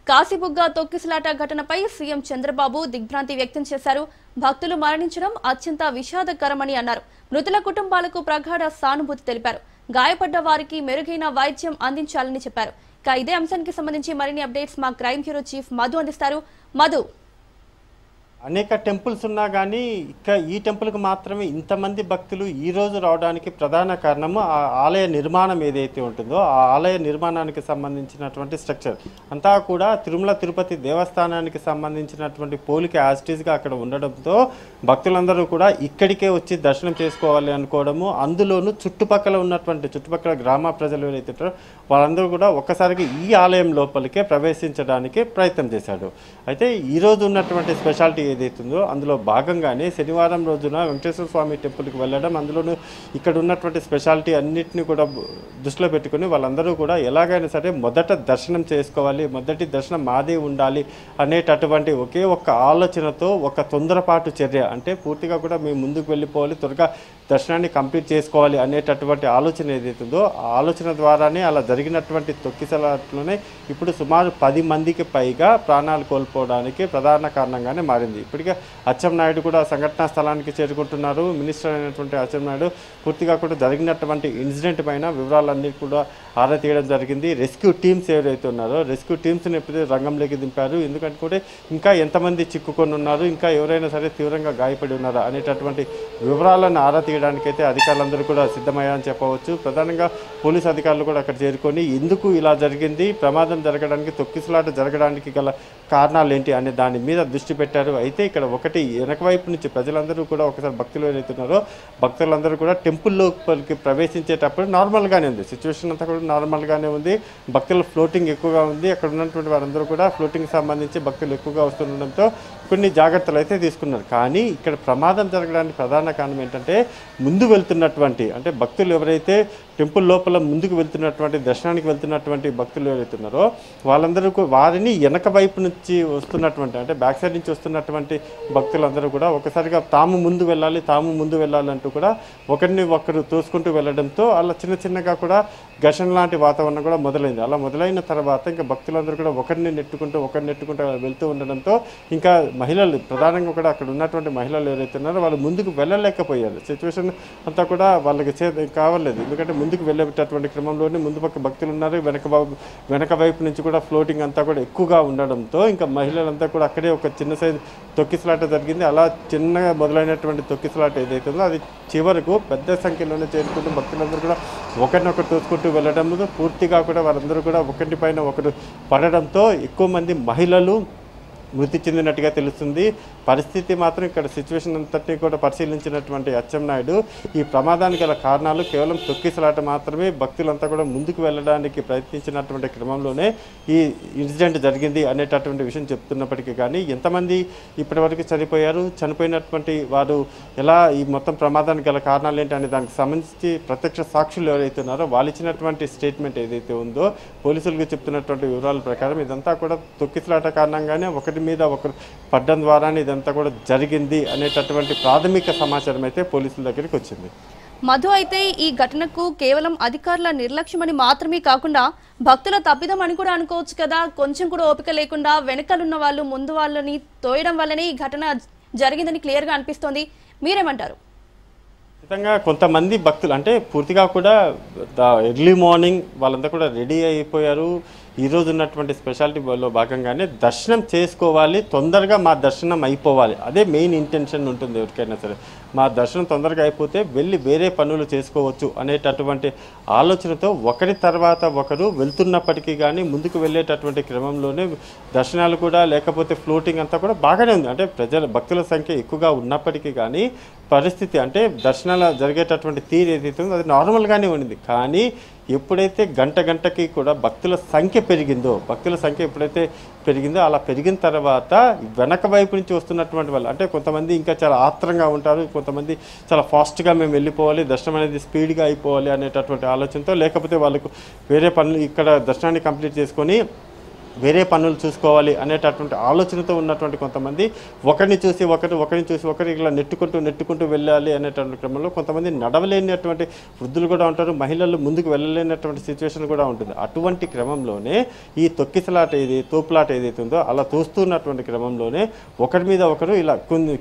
కాశీబుగ్గ తొక్కిసలాట ఘటనపై సీఎం చంద్రబాబు దిగ్భ్రాంతి వ్యక్తం చేశారు. భక్తులు మరణించడం అత్యంత విషాదకరమని అన్నారు. మృతుల కుటుంబాలకు ప్రగాఢ సానుభూతి తెలిపారు. గాయపడ్డ వారికి మెరుగైన వైద్యం అందించాలని చెప్పారు. ఇక ఇదే అంశానికి సంబంధించి మరిన్ని అప్డేట్స్ మా క్రైమ్ బ్యూరో చీఫ్ మధు అందిస్తారు. మధు, అనేక టెంపుల్స్ ఉన్నా కానీ ఈ టెంపుల్కి మాత్రమే ఇంతమంది భక్తులు ఈ రోజు రావడానికి ప్రధాన కారణము ఆ ఆలయ నిర్మాణం ఏదైతే ఉంటుందో ఆ ఆలయ నిర్మాణానికి సంబంధించినటువంటి స్ట్రక్చర్ అంతా కూడా తిరుమల తిరుపతి దేవస్థానానికి సంబంధించినటువంటి పోలిక యాజిటీస్గా అక్కడ ఉండడంతో భక్తులందరూ కూడా ఇక్కడికే వచ్చి దర్శనం చేసుకోవాలి అనుకోవడము, అందులోనూ చుట్టుపక్కల గ్రామ ప్రజలు ఎవరైతే ఉంటారో వాళ్ళందరూ కూడా ఒక్కసారిగా ఈ ఆలయం లోపలికే ప్రవేశించడానికి ప్రయత్నం చేశాడు. అయితే ఈరోజు ఉన్నటువంటి స్పెషాలిటీ ఏదైతుందో అందులో భాగంగానే శనివారం రోజున వెంకటేశ్వర స్వామి టెంపుల్కి వెళ్ళడం, అందులోనూ ఇక్కడ ఉన్నటువంటి స్పెషాలిటీ అన్నింటినీ కూడా దృష్టిలో పెట్టుకుని వాళ్ళందరూ కూడా ఎలాగైనా సరే మొదట దర్శనం చేసుకోవాలి, మొదటి దర్శనం మాదే ఉండాలి అనేటటువంటి ఒకే ఒక్క ఆలోచనతో ఒక తొందరపాటు చర్య, అంటే పూర్తిగా కూడా మేము ముందుకు వెళ్ళిపోవాలి, త్వరగా దర్శనాన్ని కంప్లీట్ చేసుకోవాలి అనేటటువంటి ఆలోచన ఏదైతుందో ఆ ఆలోచన ద్వారానే అలా జరిగినటువంటి తొక్కిసలాట్లోనే ఇప్పుడు సుమారు 10 మందికి పైగా ప్రాణాలు కోల్పోవడానికి ప్రధాన కారణంగానే మారింది. ఇప్పటికే అచ్చెన్నాయుడు కూడా సంఘటనా స్థలానికి చేరుకుంటున్నారు. మినిస్టర్ అయినటువంటి అచ్చెన్నాయుడు పూర్తిగా కూడా జరిగినటువంటి ఇన్సిడెంట్ పైన వివరాలన్నీ కూడా ఆరా తీయడం జరిగింది. రెస్క్యూ టీమ్స్ ఎవరైతే ఉన్నారో రెస్క్యూ టీమ్స్ని ఎప్పుడైతే రంగంలోకి దింపారు, ఎందుకంటే కూడా ఇంకా ఎంతమంది చిక్కుకొని ఉన్నారు, ఇంకా ఎవరైనా సరే తీవ్రంగా గాయపడి ఉన్నారా అనేటటువంటి వివరాలను ఆరా తీయడానికైతే అధికారులందరూ కూడా సిద్ధమయ్యారని చెప్పవచ్చు. ప్రధానంగా పోలీసు అధికారులు కూడా అక్కడ చేరుకొని ఎందుకు ఇలా జరిగింది, ప్రమాదం జరగడానికి, తొక్కిసలాట జరగడానికి గల కారణాలు ఏంటి అనే దాని మీద దృష్టి పెట్టారు. అయితే ఇక్కడ ఒకటి వెనక వైపు నుంచి ప్రజలందరూ కూడా ఒకసారి భక్తులు ఎవరైతున్నారో భక్తులందరూ కూడా టెంపుల్ లోపలికి ప్రవేశించేటప్పుడు నార్మల్గానే ఉంది, సిచ్యువేషన్ అంతా కూడా నార్మల్గానే ఉంది. భక్తుల ఫ్లోటింగ్ ఎక్కువగా ఉంది. అక్కడ ఉన్నటువంటి వారందరూ కూడా ఫ్లోటింగ్ సంబంధించి భక్తులు ఎక్కువగా వస్తుండడంతో కొన్ని జాగ్రత్తలు అయితే తీసుకున్నారు. కానీ ఇక్కడ ప్రమాదం జరగడానికి ప్రధాన కారణం ఏంటంటే ముందు వెళ్తున్నటువంటి, అంటే భక్తులు ఎవరైతే టెంపుల్ లోపల ముందుకు వెళ్తున్నటువంటి దర్శనానికి వెళ్తున్నటువంటి భక్తులు ఎవరైతున్నారో వాళ్ళందరూ వారిని వెనక వైపు నుంచి వస్తున్నటువంటి, అంటే బ్యాక్ సైడ్ నుంచి వస్తున్నటువంటి భక్తులందరూ కూడా ఒకసారిగా తాము ముందు వెళ్ళాలంటూ కూడా ఒకరిని ఒకరు తోసుకుంటూ వెళ్ళడంతో అలా చిన్నగా కూడా ఘర్షణ లాంటి వాతావరణం కూడా మొదలైంది. అలా మొదలైన తర్వాత ఇంకా భక్తులందరూ కూడా ఒకరిని నెట్టుకుంటూ వెళ్తూ ఉండడంతో ఇంకా మహిళలు ప్రధానంగా కూడా అక్కడ ఉన్నటువంటి మహిళలు ఎవరైతే ఉన్నారో వాళ్ళు ముందుకు వెళ్ళలేకపోయారు. సిచ్యువేషన్ అంతా కూడా వాళ్ళకి కావలేదు. ఎందుకంటే ముందుకు వెళ్ళేటటువంటి క్రమంలోనే ముందు పక్క భక్తులు ఉన్నారు, వెనక వైపు నుంచి కూడా ఫ్లోటింగ్ అంతా కూడా ఎక్కువగా ఉండడంతో ఇంకా మహిళలంతా కూడా అక్కడే ఒక చిన్న సైజు తొక్కిసలాట జరిగింది. అలా చిన్నగా మొదలైనటువంటి తొక్కిసలాట ఏదైతుందో అది చివరకు పెద్ద సంఖ్యలోనే చేరుకుంటూ భక్తులందరూ కూడా ఒకరినొకరు తోసుకుంటూ వెళ్ళడంతో పూర్తిగా కూడా వారందరూ కూడా ఒకరిపైన ఒకరు పడడంతో ఎక్కువ మంది మహిళలు మృతి చెందినట్టుగా తెలుస్తుంది. పరిస్థితి మాత్రం ఇక్కడ సిచ్యువేషన్ అంతటినీ కూడా పరిశీలించినటువంటి అచ్చెన్నాయుడు ఈ ప్రమాదానికి గల కారణాలు కేవలం తొక్కిసలాట మాత్రమే, భక్తులంతా కూడా ముందుకు వెళ్ళడానికి ప్రయత్నించినటువంటి క్రమంలోనే ఈ ఇన్సిడెంట్ జరిగింది అనేటటువంటి విషయం చెప్తున్నప్పటికీ కానీ ఎంతమంది ఇప్పటివరకు చనిపోయినటువంటి వారు ఎలా ఈ మొత్తం ప్రమాదానికి గల కారణాలు ఏంటి అనే దానికి సంబంధించి ప్రత్యక్ష సాక్షులు ఎవరైతే ఉన్నారో వాళ్ళు ఇచ్చినటువంటి స్టేట్మెంట్ ఏదైతే ఉందో పోలీసులకు చెప్తున్నటువంటి వివరాల ప్రకారం ఇదంతా కూడా తొక్కిసలాట కారణంగానే ఒకరి మీద ఒకరు పడ్డం ద్వారానే ఇదంతా కూడా జరిగింది అనేటటువంటి ప్రాథమిక సమాచారం అయితే పోలీసుల దగ్గరికి వచ్చింది. మధు, అయితే ఈ ఘటనకు కేవలం అధికారుల నిర్లక్ష్యమని మాత్రమే కాకుండా భక్తుల తప్పిదం అని కూడా అనుకోవచ్చు కదా. కొంచెం కూడా ఓపిక లేకుండా వెనకాలన్న వాళ్ళు ముందు వాళ్ళని తోయడం వల్లనే ఈ ఘటన జరిగిందని క్లియర్ గా అనిపిస్తోంది. మీరేమంటారు? ఖచ్చితంగా కొంతమంది భక్తులు అంటే పూర్తిగా కూడా ఎర్లీ మార్నింగ్ వాళ్ళంతా కూడా రెడీ అయిపోయారు. ఈరోజు ఉన్నటువంటి స్పెషాలిటీలో భాగంగానే దర్శనం చేసుకోవాలి, తొందరగా మా దర్శనం అయిపోవాలి, అదే మెయిన్ ఇంటెన్షన్ ఉంటుంది ఎవరికైనా సరే. మా దర్శనం తొందరగా అయిపోతే వెళ్ళి వేరే పనులు చేసుకోవచ్చు అనేటటువంటి ఆలోచనతో ఒకరి తర్వాత ఒకరు వెళ్తున్నప్పటికీ కానీ ముందుకు వెళ్ళేటటువంటి క్రమంలోనే దర్శనాలు కూడా లేకపోతే ఫ్లోటింగ్ అంతా కూడా బాగానే ఉంది. అంటే భక్తుల సంఖ్య ఎక్కువగా ఉన్నప్పటికీ కానీ పరిస్థితి అంటే దర్శనాలు జరిగేటటువంటి తీరు ఏదైతే ఉందో అది నార్మల్గానే ఉంది. కానీ ఎప్పుడైతే గంటకి కూడా భక్తుల సంఖ్య ఎప్పుడైతే పెరిగిందో అలా పెరిగిన తర్వాత వెనక వైపు నుంచి వస్తున్నటువంటి వాళ్ళు, అంటే కొంతమంది ఇంకా చాలా ఆత్రంగా ఉంటారు, కొంతమంది చాలా ఫాస్ట్గా మేము వెళ్ళిపోవాలి, దర్శనం అనేది స్పీడ్గా అయిపోవాలి అనేటటువంటి ఆలోచనతో, లేకపోతే వాళ్ళకు వేరే పనులు ఇక్కడ దర్శనాన్ని కంప్లీట్ చేసుకొని వేరే పనులు చూసుకోవాలి అనేటటువంటి ఆలోచనతో ఉన్నటువంటి కొంతమంది ఒకరిని చూసి ఒకరు ఇలా నెట్టుకుంటూ వెళ్ళాలి అనేటువంటి క్రమంలో కొంతమంది నడవలేనటువంటి వృద్ధులు కూడా ఉంటారు, మహిళలు ముందుకు వెళ్ళలేనటువంటి సిచ్యువేషన్ కూడా ఉంటుంది. అటువంటి క్రమంలోనే ఈ తోపులాట ఏదైతే ఉందో అలా తోస్తున్నటువంటి క్రమంలోనే ఒకరి మీద ఒకరు ఇలా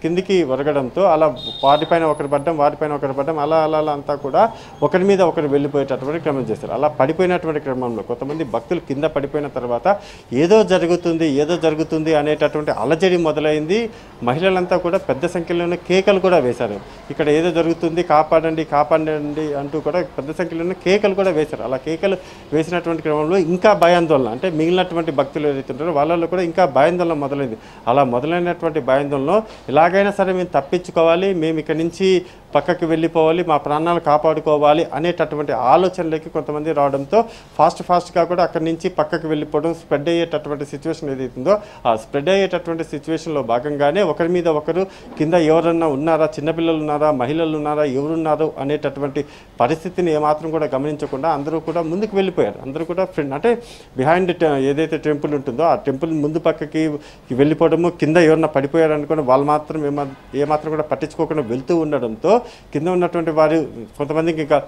కిందికి వరగడంతో అలా వాటిపైన ఒకరు పడ్డం అలా అంతా కూడా ఒకరి మీద ఒకరు వెళ్ళిపోయేటటువంటి క్రమం చేస్తారు. అలా పడిపోయినటువంటి క్రమంలో కొంతమంది భక్తులు కింద పడిపోయిన తర్వాత ఏదో జరుగుతుంది అనేటటువంటి అలజడి మొదలైంది. మహిళలంతా కూడా పెద్ద సంఖ్యలోనే కేకలు కూడా వేశారు. ఇక్కడ ఏదో జరుగుతుంది, కాపాడండి అంటూ కూడా పెద్ద సంఖ్యలోనే కేకలు కూడా వేశారు. అలా కేకలు వేసినటువంటి క్రమంలో ఇంకా భయాందోళన, అంటే మిగిలినటువంటి భక్తులు ఏదైతే ఉంటారో వాళ్ళలో కూడా ఇంకా భయాందోళన మొదలైంది. అలా మొదలైనటువంటి భయాందోళనలో ఎలాగైనా సరే మేము తప్పించుకోవాలి, మేము ఇక్కడి నుంచి పక్కకి వెళ్ళిపోవాలి, మా ప్రాణాలు కాపాడుకోవాలి అనేటటువంటి ఆలోచనలోకి కొంతమంది రావడంతో ఫాస్ట్గా కూడా అక్కడి నుంచి పక్కకి వెళ్ళిపోవడం, స్ప్రెడ్ అయ్యేటటువంటి సిచ్యువేషన్ ఏదైతుందో ఆ స్ప్రెడ్ అయ్యేటటువంటి సిచ్యువేషన్లో భాగంగానే ఒకరి మీద ఒకరు కింద ఎవరన్నా ఉన్నారా, చిన్నపిల్లలు ఉన్నారా, మహిళలు ఉన్నారా, ఎవరున్నారు అనేటటువంటి పరిస్థితిని ఏమాత్రం కూడా గమనించకుండా అందరూ కూడా ముందుకు వెళ్ళిపోయారు. అందరూ కూడా అంటే బిహైండ్ ఏదైతే టెంపుల్ ఉంటుందో ఆ టెంపుల్ ముందు పక్కకి వెళ్ళిపోవడము, కింద ఎవరన్నా పడిపోయారు అనుకుని వాళ్ళు మాత్రం ఏమాత్రం కూడా పట్టించుకోకుండా వెళ్తూ ఉండడంతో కింద ఉన్నటువంటి వారు కొంతమందికి ఇంకా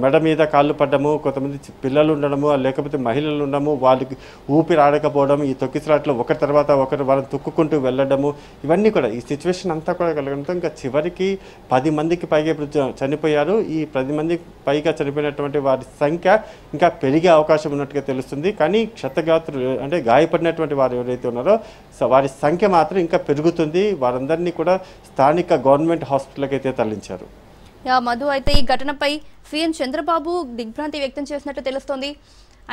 మెడ మీద కాళ్ళు పడ్డము, కొంతమంది పిల్లలు ఉండడము, లేకపోతే మహిళలు ఉండడము, వాళ్ళకి ఊపిరి ఆడకపోవడం, ఈ తొక్కిసలాట్లో ఒకరి తర్వాత ఒకరు వాళ్ళని తొక్కుకుంటూ వెళ్ళడము, ఇవన్నీ కూడా ఈ సిచ్యువేషన్ అంతా కూడా కలగడంతో ఇంకా చివరికి 10 మందికి పైగా ఇప్పుడు చనిపోయారు. ఈ 10 మందికి పైగా చనిపోయినటువంటి వారి సంఖ్య ఇంకా పెరిగే అవకాశం ఉన్నట్టుగా తెలుస్తుంది. కానీ క్షతగాత్రులు అంటే గాయపడినటువంటి వారు ఎవరైతే ఉన్నారో వారి సంఖ్య మాత్రం ఇంకా పెరుగుతుంది. వారందరినీ కూడా స్థానిక గవర్నమెంట్ హాస్పిటల్కి అయితే తరలించారు. మధు, అయితే ఈ ఘటనపై సీఎం చంద్రబాబు దిగ్భ్రాంతి వ్యక్తం చేసినట్టు తెలుస్తోంది.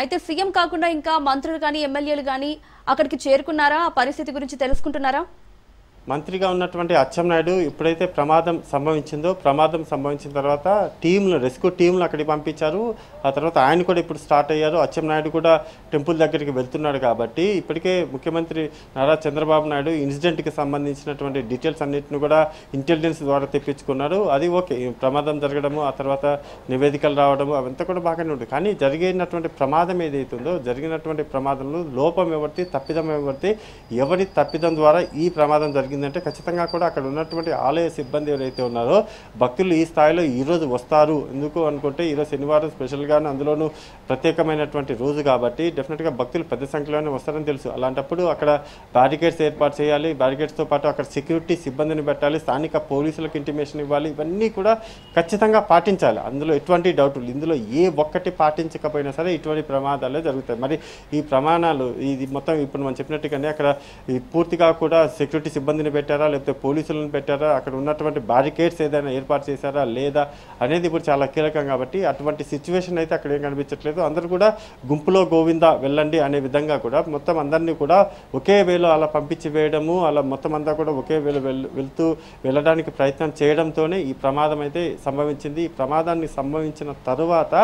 అయితే సీఎం కాకుండా ఇంకా మంత్రులు కానీ ఎమ్మెల్యేలు కానీ అక్కడికి చేరుకున్నారా? ఆ పరిస్థితి గురించి తెలుసుకుంటున్నారా? మంత్రిగా ఉన్నటువంటి అచ్చెన్నాయుడు ఎప్పుడైతే ప్రమాదం సంభవించిన తర్వాత రెస్క్యూ టీంలు అక్కడికి పంపించారు. ఆ తర్వాత ఆయన కూడా ఇప్పుడు స్టార్ట్ అయ్యారు. అచ్చెన్నాయుడు కూడా టెంపుల్ దగ్గరికి వెళ్తున్నాడు కాబట్టి ఇప్పటికే ముఖ్యమంత్రి నారా చంద్రబాబు నాయుడు ఇన్సిడెంట్కి సంబంధించినటువంటి డీటెయిల్స్ అన్నింటిని కూడా ఇంటెలిజెన్స్ ద్వారా తెప్పించుకున్నారు. అది ఓకే, ప్రమాదం జరగడము, ఆ తర్వాత నివేదికలు రావడము అవంతా కూడా బాగానే ఉంటుంది. కానీ జరిగినటువంటి ప్రమాదం ఏదైతుందో జరిగినటువంటి ప్రమాదంలో లోపం ఎవరిది, తప్పిదం ఎవరిది, ఎవరి తప్పిదం ద్వారా ఈ ప్రమాదం జరిగింది అంటే ఖచ్చితంగా కూడా అక్కడ ఉన్నటువంటి ఆలయ సిబ్బంది ఎవరైతే ఉన్నారో భక్తులు ఈ స్థాయిలో ఈరోజు వస్తారు. ఎందుకు అనుకుంటే ఈరోజు శనివారం స్పెషల్గాను, అందులోనూ ప్రత్యేకమైనటువంటి రోజు కాబట్టి డెఫినెట్గా భక్తులు పెద్ద సంఖ్యలోనే వస్తారని తెలుసు. అలాంటప్పుడు అక్కడ బ్యారికేడ్స్ ఏర్పాటు చేయాలి, బ్యారికేడ్స్తో పాటు అక్కడ సెక్యూరిటీ సిబ్బందిని పెట్టాలి, స్థానిక పోలీసులకు ఇంటిమేషన్ ఇవ్వాలి, ఇవన్నీ కూడా ఖచ్చితంగా పాటించాలి. అందులో ఎటువంటి డౌట్ లేదు. ఇందులో ఏ ఒక్కటి పాటించకపోయినా సరే ఇటువంటి ప్రమాదాలే జరుగుతాయి. మరి ఈ ప్రమాణాలు ఇది మొత్తం ఇప్పుడు మనం చెప్పినట్టుగానే అక్కడ పూర్తిగా కూడా సెక్యూరిటీ సిబ్బందిని పెట్టారా, లేకపోతే పోలీసులను పెట్టారా, అక్కడ ఉన్నటువంటి బ్యారికేడ్స్ ఏదైనా ఏర్పాటు చేశారా లేదా అనేది ఇప్పుడు చాలా కీలకం. కాబట్టి అటువంటి సిచ్యువేషన్ అయితే అక్కడ ఏం కనిపించట్లేదు. అందరూ కూడా గుంపులో గోవిందా వెళ్ళండి అనే విధంగా కూడా మొత్తం అందరినీ కూడా ఒకే వేలో అలా పంపించి వేయడము, అలా మొత్తం అంతా కూడా ఒకే వేలో వెళ్ళడానికి ప్రయత్నం చేయడంతోనే ఈ ప్రమాదం అయితే సంభవించింది. ఈ ప్రమాదాన్ని సంభవించిన తరువాత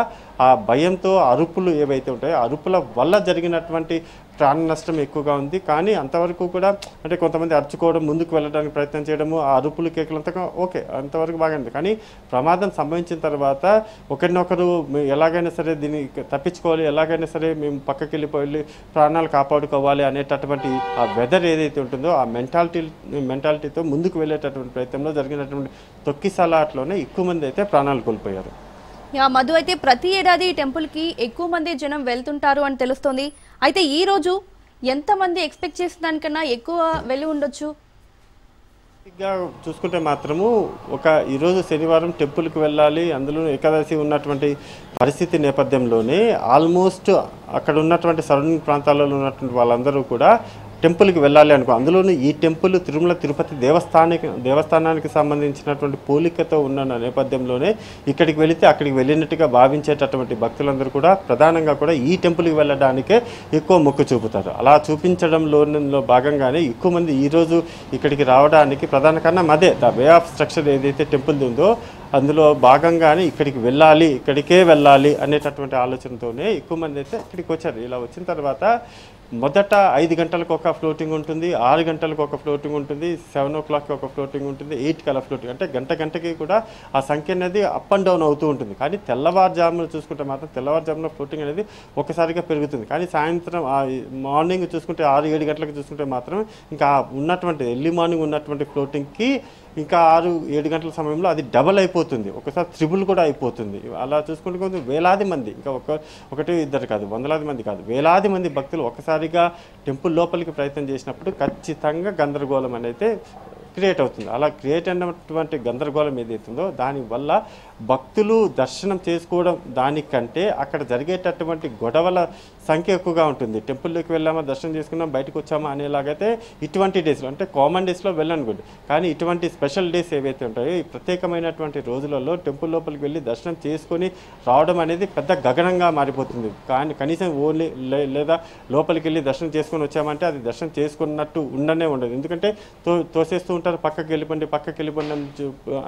ఆ భయంతో అరుపులు ఏవైతే ఉంటాయో అరుపుల వల్ల జరిగినటువంటి ప్రాణ నష్టం ఎక్కువగా ఉంది. కానీ అంతవరకు కూడా అంటే కొంతమంది అరుచుకోవడం, ముందుకు వెళ్ళడానికి ప్రయత్నం చేయడము, ఆ అరుపులు కేకలంతా ఓకే, అంతవరకు బాగుంది. కానీ ప్రమాదం సంభవించిన తర్వాత ఒకరినొకరు ఎలాగైనా సరే దీన్ని తప్పించుకోవాలి, ఎలాగైనా సరే మేము పక్కకి వెళ్ళిపోయి ప్రాణాలు కాపాడుకోవాలి అనేటటువంటి ఆ వెదర్ ఏదైతే ఉంటుందో ఆ మెంటాలిటీతో ముందుకు వెళ్ళేటటువంటి ప్రయత్నంలో జరిగినటువంటి తొక్కిసలాట్లోనే ఎక్కువ మంది అయితే ప్రాణాలు కోల్పోయారు. మధు, అయితే ప్రతి ఏడాది టెంపుల్కి ఎక్కువ మంది జనం వెళ్తుంటారు అని తెలుస్తోంది. అయితే ఈ రోజు ఎంతమంది ఎక్స్పెక్ట్ చేసిన దానికన్నా ఎక్కువ వెళ్ళి ఉండొచ్చు? చూసుకుంటే మాత్రము ఈరోజు శనివారం టెంపుల్కి వెళ్ళాలి, అందులో ఏకాదశి ఉన్నటువంటి పరిస్థితి నేపథ్యంలోనే ఆల్మోస్ట్ అక్కడ ఉన్నటువంటి సరౌండింగ్ ప్రాంతాలలో ఉన్నటువంటి వాళ్ళందరూ కూడా టెంపుల్కి వెళ్ళాలి అనుకో. అందులోనూ ఈ టెంపుల్ తిరుమల తిరుపతి దేవస్థానానికి సంబంధించినటువంటి పోలికతో ఉన్న నేపథ్యంలోనే ఇక్కడికి వెళితే అక్కడికి వెళ్ళినట్టుగా భావించేటటువంటి భక్తులందరూ కూడా ప్రధానంగా కూడా ఈ టెంపుల్కి వెళ్ళడానికే ఎక్కువ మొక్కు చూపుతారు. అలా చూపించడంలో భాగంగానే ఎక్కువ మంది ఈరోజు ఇక్కడికి రావడానికి ప్రధాన కారణం అదే, ద వే ఆఫ్ స్ట్రక్చర్ ఏదైతే టెంపుల్ ఉందో అందులో భాగంగానే ఇక్కడికే వెళ్ళాలి అనేటటువంటి ఆలోచనతోనే ఎక్కువ మంది అయితే ఇక్కడికి వచ్చారు. ఇలా వచ్చిన తర్వాత మొదట 5 గంటలకు ఒక ఫ్లోటింగ్ ఉంటుంది, 6 గంటలకు ఒక ఫ్లోటింగ్ ఉంటుంది, 7 o'clock ఒక ఫ్లోటింగ్ ఉంటుంది, 8 కల్లా ఫ్లోటింగ్, అంటే గంటకి కూడా ఆ సంఖ్య అనేది అప్ అండ్ డౌన్ అవుతూ ఉంటుంది. కానీ తెల్లవారుజామున చూసుకుంటే మాత్రం తెల్లవారుజామున ఫ్లోటింగ్ అనేది ఒకసారిగా పెరుగుతుంది. కానీ సాయంత్రం మార్నింగ్ చూసుకుంటే 6-7 గంటలకు చూసుకుంటే మాత్రం ఇంకా ఉన్నటువంటి ఎర్లీ మార్నింగ్ ఉన్నటువంటి ఫ్లోటింగ్కి ఇంకా 6-7 గంటల సమయంలో అది డబల్ అయిపోతుంది, ఒకసారి త్రిబుల్ కూడా అయిపోతుంది. అలా చూసుకుంటే కొంచెం వేలాది మంది, ఇంకా ఒకటి ఇద్దరు కాదు, వందలాది మంది కాదు, వేలాది మంది భక్తులు ఒకసారిగా టెంపుల్ లోపలికి ప్రయత్నం చేసినప్పుడు ఖచ్చితంగా గందరగోళం అనేది క్రియేట్ అవుతుంది. అలా క్రియేట్ అయినటువంటి గందరగోళం ఏదైతుందో దానివల్ల భక్తులు దర్శనం చేసుకోవడం దానికంటే అక్కడ జరిగేటటువంటి గొడవల సంఖ్య ఎక్కువగా ఉంటుంది. టెంపుల్లోకి వెళ్ళామా, దర్శనం చేసుకున్నాం, బయటకు వచ్చామా అనేలాగైతే ఇటువంటి డేస్లో, అంటే కామన్ డేస్లో వెళ్ళను గుడ్, కానీ ఇటువంటి స్పెషల్ డేస్ ఏవైతే ఉంటాయో ఈ ప్రత్యేకమైనటువంటి రోజులలో టెంపుల్ లోపలికి వెళ్ళి దర్శనం చేసుకొని రావడం అనేది పెద్ద గగనంగా మారిపోతుంది. కానీ కనీసం ఓన్లీ లేదా లోపలికి వెళ్ళి దర్శనం చేసుకొని వచ్చామంటే అది దర్శనం చేసుకున్నట్టు ఉండనే ఉండదు. ఎందుకంటే తోసేస్తూ ఉంటారు, పక్కకి వెళ్ళిపోండి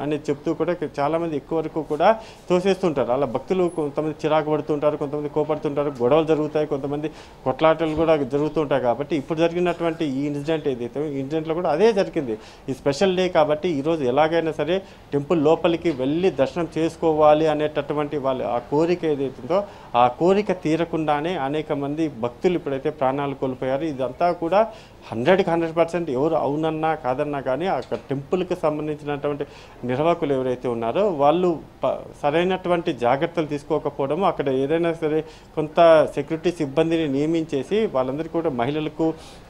అని చెప్తూ కూడా చాలామంది ఎక్కువ వరకు కూడా తోసేస్తుంటారు. అలా భక్తులు కొంతమంది చిరాకు పడుతుంటారు, కొంతమంది కోపడుతుంటారు, గొడవలు జరుగుతాయి, కొంతమంది కొట్లాటలు కూడా జరుగుతుంటాయి. కాబట్టి ఇప్పుడు జరిగినటువంటి ఈ ఇన్సిడెంట్ ఏదైతే ఈ ఇన్సిడెంట్లో కూడా అదే జరిగింది. ఈ స్పెషల్ డే కాబట్టి ఈరోజు ఎలాగైనా సరే టెంపుల్ లోపలికి వెళ్ళి దర్శనం చేసుకోవాలి అనేటటువంటి వాళ్ళు ఆ కోరిక ఏదైతుందో ఆ కోరిక తీరకుండానే అనేక మంది భక్తులు ఇప్పుడైతే ప్రాణాలు కోల్పోయారు. ఇదంతా కూడా 100% ఎవరు అవునన్నా కాదన్నా కానీ అక్కడ టెంపుల్కి సంబంధించినటువంటి నిర్వాహకులు ఎవరైతే ఉన్నారో వాళ్ళు సరైనటువంటి జాగ్రత్తలు తీసుకోకపోవడం, అక్కడ ఏదైనా సరే కొంత సెక్యూరిటీ సిబ్బందిని నియమించేసి వాళ్ళందరికీ కూడా మహిళలకు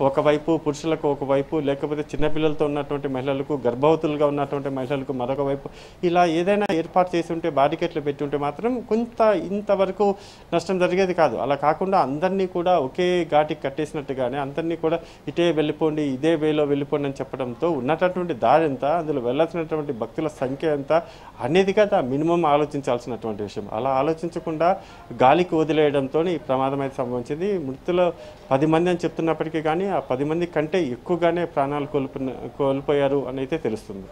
ఒకవైపు, పురుషులకు ఒకవైపు, లేకపోతే చిన్నపిల్లలతో ఉన్నటువంటి మహిళలకు, గర్భవతులుగా ఉన్నటువంటి మహిళలకు మరొక వైపు, ఇలా ఏదైనా ఏర్పాటు చేసి ఉంటే, బారికేట్లు పెట్టి ఉంటే మాత్రం కొంత ఇంతవరకు నష్టం జరిగేది కాదు. అలా కాకుండా అందరినీ కూడా ఒకే ఘాటికి కట్టేసినట్టుగానే అందరినీ కూడా ఇటే వెళ్ళిపోండి, ఇదే వేలో వెళ్ళిపోండి అని చెప్పడంతో ఉన్నటువంటి దారి ఎంత, అందులో వెళ్ళాల్సినటువంటి భక్తుల సంఖ్య ఎంత అనేది కదా మినిమం ఆలోచించాల్సినటువంటి విషయం. అలా ఆలోచించకుండా గాలికి వదిలేయడంతో ఈ ప్రమాదం అయితే సంభవించింది. మృతులు 10 మంది అని చెప్తున్నప్పటికీ కానీ ఆ 10 మంది కంటే ఎక్కువగానే ప్రాణాలు కోల్పోయారు అని అయితే తెలుస్తుంది.